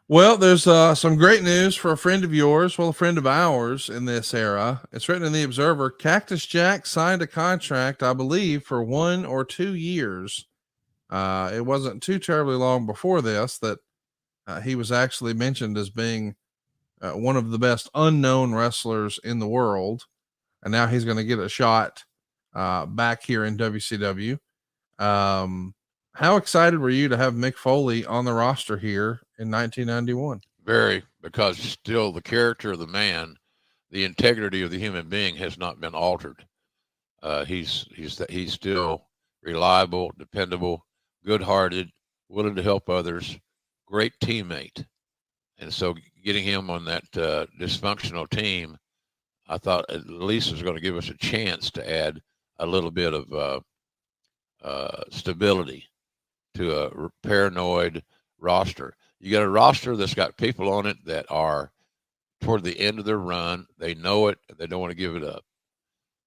Well, there's some great news for a friend of yours, well, a friend of ours in this era. It's written in the Observer. Cactus Jack signed a contract, I believe, for 1 or 2 years. It wasn't too terribly long before this that he was actually mentioned as being one of the best unknown wrestlers in the world. And now he's going to get a shot back here in WCW. Um, how excited were you to have Mick Foley on the roster here in 1991? Very, because still the character of the man, the integrity of the human being has not been altered. He's still reliable, dependable, good-hearted, willing to help others, great teammate. And so getting him on that dysfunctional team, I thought at least was going to give us a chance to add a little bit of stability to a paranoid roster. You got a roster that's got people on it that are toward the end of their run. They know it. They don't want to give it up.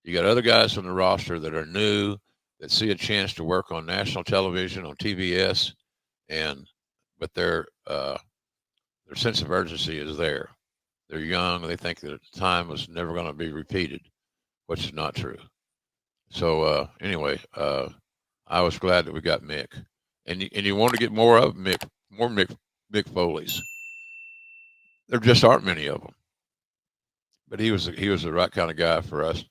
You got other guys on the roster that are new, that see a chance to work on national television, on TBS, but their sense of urgency is there. They're young. They think that time was never going to be repeated, which is not true. So anyway, I was glad that we got Mick, and you want to get more of Mick, more Mick Foley's. There just aren't many of them, but he was the right kind of guy for us,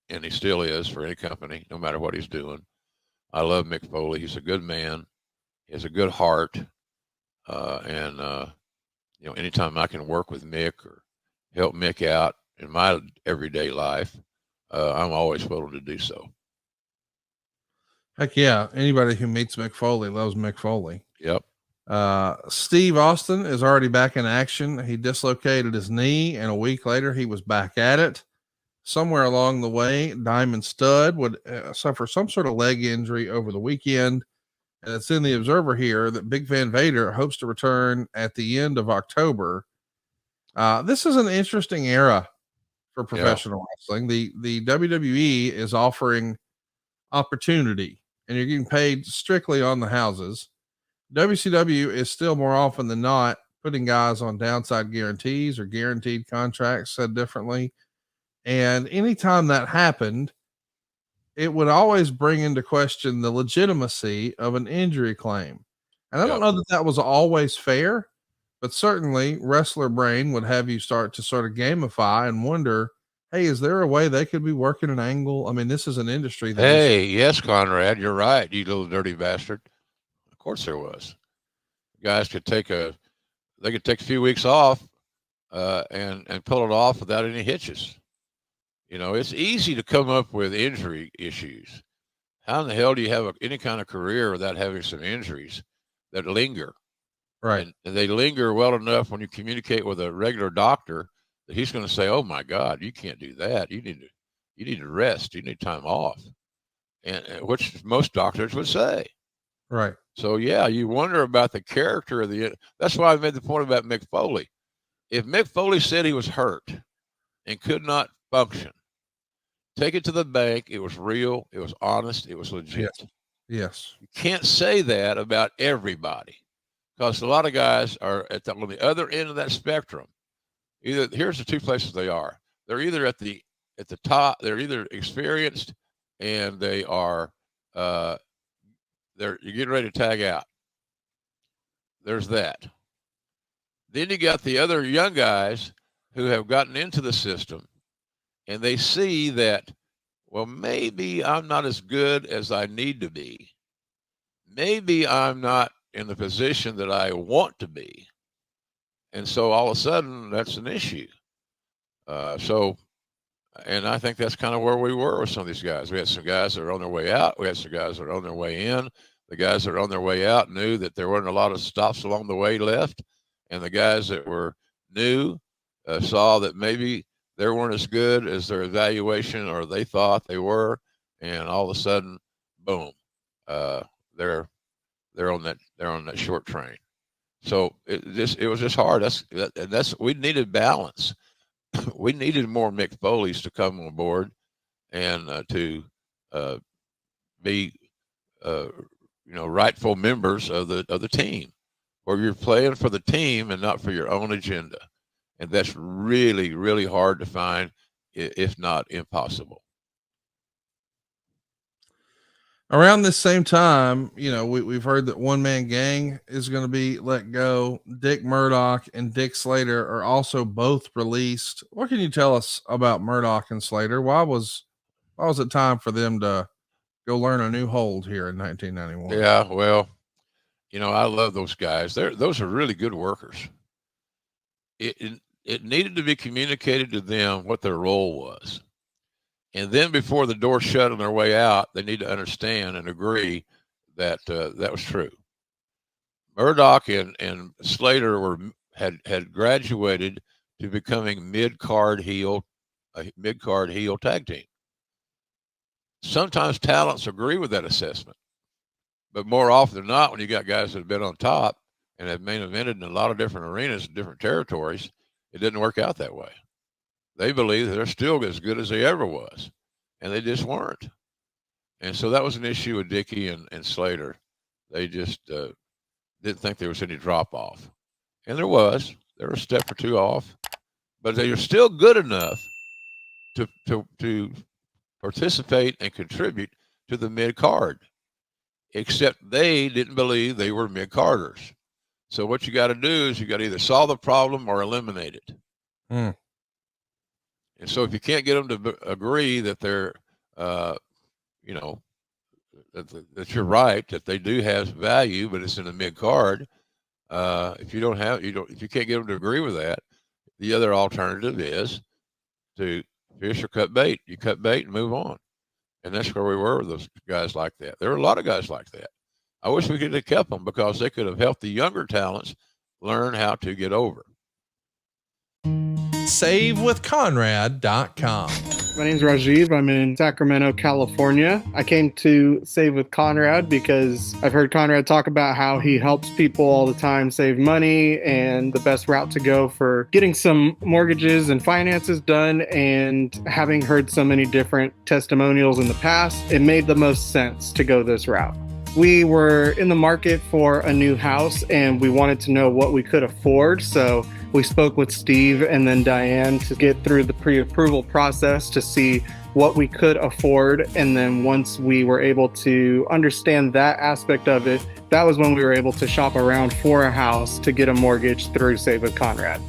and he still is for any company, no matter what he's doing. I love Mick Foley. He's a good man. He has a good heart, and anytime I can work with Mick or help Mick out in my everyday life, I'm always willing to do so. Heck yeah. Anybody who meets Mick Foley loves Mick Foley. Yep. Steve Austin is already back in action. He dislocated his knee, and a week later, he was back at it. Somewhere along the way, Diamond Stud would suffer some sort of leg injury over the weekend. And it's in the Observer here that Big Van Vader hopes to return at the end of October. This is an interesting era for professional wrestling. The WWE is offering opportunity, and you're getting paid strictly on the houses. WCW is still more often than not putting guys on downside guarantees or guaranteed contracts, said differently. And anytime that happened, it would always bring into question the legitimacy of an injury claim. And I don't know that that was always fair, but certainly wrestler brain would have you start to sort of gamify and wonder, hey, is there a way they could be working an angle? I mean, this is an industry that yes, Conrad, you're right, you little dirty bastard. Of course there was. Guys could take a few weeks off and pull it off without any hitches. It's easy to come up with injury issues. How in the hell do you have any kind of career without having some injuries that linger? Right. And they linger well enough when you communicate with a regular doctor that he's going to say, "Oh my God, you can't do that. You need to rest. You need time off," and which most doctors would say. Right. So yeah, you wonder about the character of the. That's why I made the point about Mick Foley. If Mick Foley said he was hurt and could not function, take it to the bank. It was real. It was honest. It was legit. Yes. You can't say that about everybody, because a lot of guys are on the other end of that spectrum. Here's the two places they are. They're either at the top. They're either experienced and they are you're getting ready to tag out. There's that. Then you got the other young guys who have gotten into the system, and they see that, well, maybe I'm not as good as I need to be. Maybe I'm not in the position that I want to be. And so all of a sudden, that's an issue. And I think that's kind of where we were with some of these guys. We had some guys that are on their way out. We had some guys that are on their way in. The guys that are on their way out knew that there weren't a lot of stops along the way left. And the guys that were new saw that maybe they weren't as good as their evaluation or they thought they were. And all of a sudden, boom, they're on that short train. So it was just hard. We needed balance. We needed more Mick Foleys to come on board and to be rightful members of the team. where you're playing for the team and not for your own agenda. And that's really, really hard to find, if not impossible. Around this same time, we've heard that One Man Gang is going to be let go. Dick Murdoch and Dick Slater are also both released. What can you tell us about Murdoch and Slater? Why was it time for them to go learn a new hold here in 1991? Yeah, well, I love those guys. Those are really good workers. It needed to be communicated to them what their role was. And then before the door shut on their way out, they need to understand and agree that that was true. Murdoch and Slater had graduated to becoming mid-card heel tag team. Sometimes talents agree with that assessment, but more often than not, when you got guys that have been on top and have main evented in a lot of different arenas, different territories, it didn't work out that way. They believe that they're still as good as they ever was, and they just weren't. And so that was an issue with Dickie and Slater. They just didn't think there was any drop off, and there were a step or two off, but they were still good enough to participate and contribute to the mid card, except they didn't believe they were mid carders. So what you got to do is you got to either solve the problem or eliminate it. Mm. And so if you can't get them to agree that they're, that you're right, that they do have value, but it's in the mid card. If you can't get them to agree with that, the other alternative is to fish or cut bait. You cut bait and move on. And that's where we were with those guys like that. There were a lot of guys like that. I wish we could have kept them because they could have helped the younger talents learn how to get over. SaveWithConrad.com. My name is Rajiv. I'm in Sacramento, California. I came to Save with Conrad because I've heard Conrad talk about how he helps people all the time save money and the best route to go for getting some mortgages and finances done. And having heard so many different testimonials in the past, it made the most sense to go this route. We were in the market for a new house and we wanted to know what we could afford. So we spoke with Steve and then Diane to get through the pre-approval process to see what we could afford. And then once we were able to understand that aspect of it, that was when we were able to shop around for a house to get a mortgage through Save with Conrad.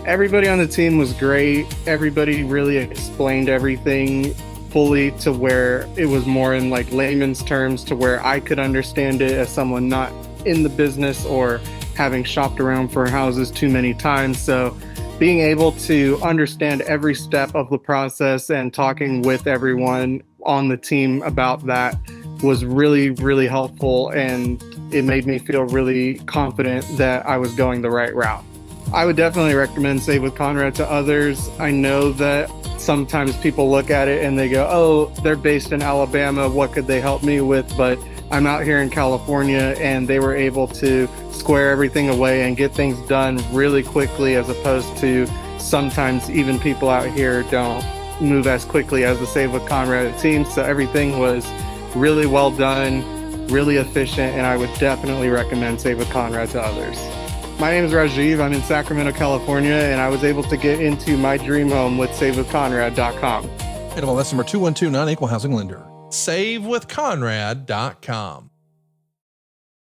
Everybody on the team was great. Everybody really explained everything fully to where it was more in like layman's terms to where I could understand it as someone not in the business or having shopped around for houses too many times. So being able to understand every step of the process and talking with everyone on the team about that was really, really helpful. And it made me feel really confident that I was going the right route. I would definitely recommend Save with Conrad to others. I know that sometimes people look at it and they go, oh, they're based in Alabama, what could they help me with? But I'm out here in California and they were able to square everything away and get things done really quickly, as opposed to sometimes even people out here don't move as quickly as the Save with Conrad team. So everything was really well done, really efficient, and I would definitely recommend Save with Conrad to others. My name is Rajiv. I'm in Sacramento, California, and I was able to get into my dream home with SaveWithConrad.com. NMLS number 2129, equal housing lender. SaveWithConrad.com.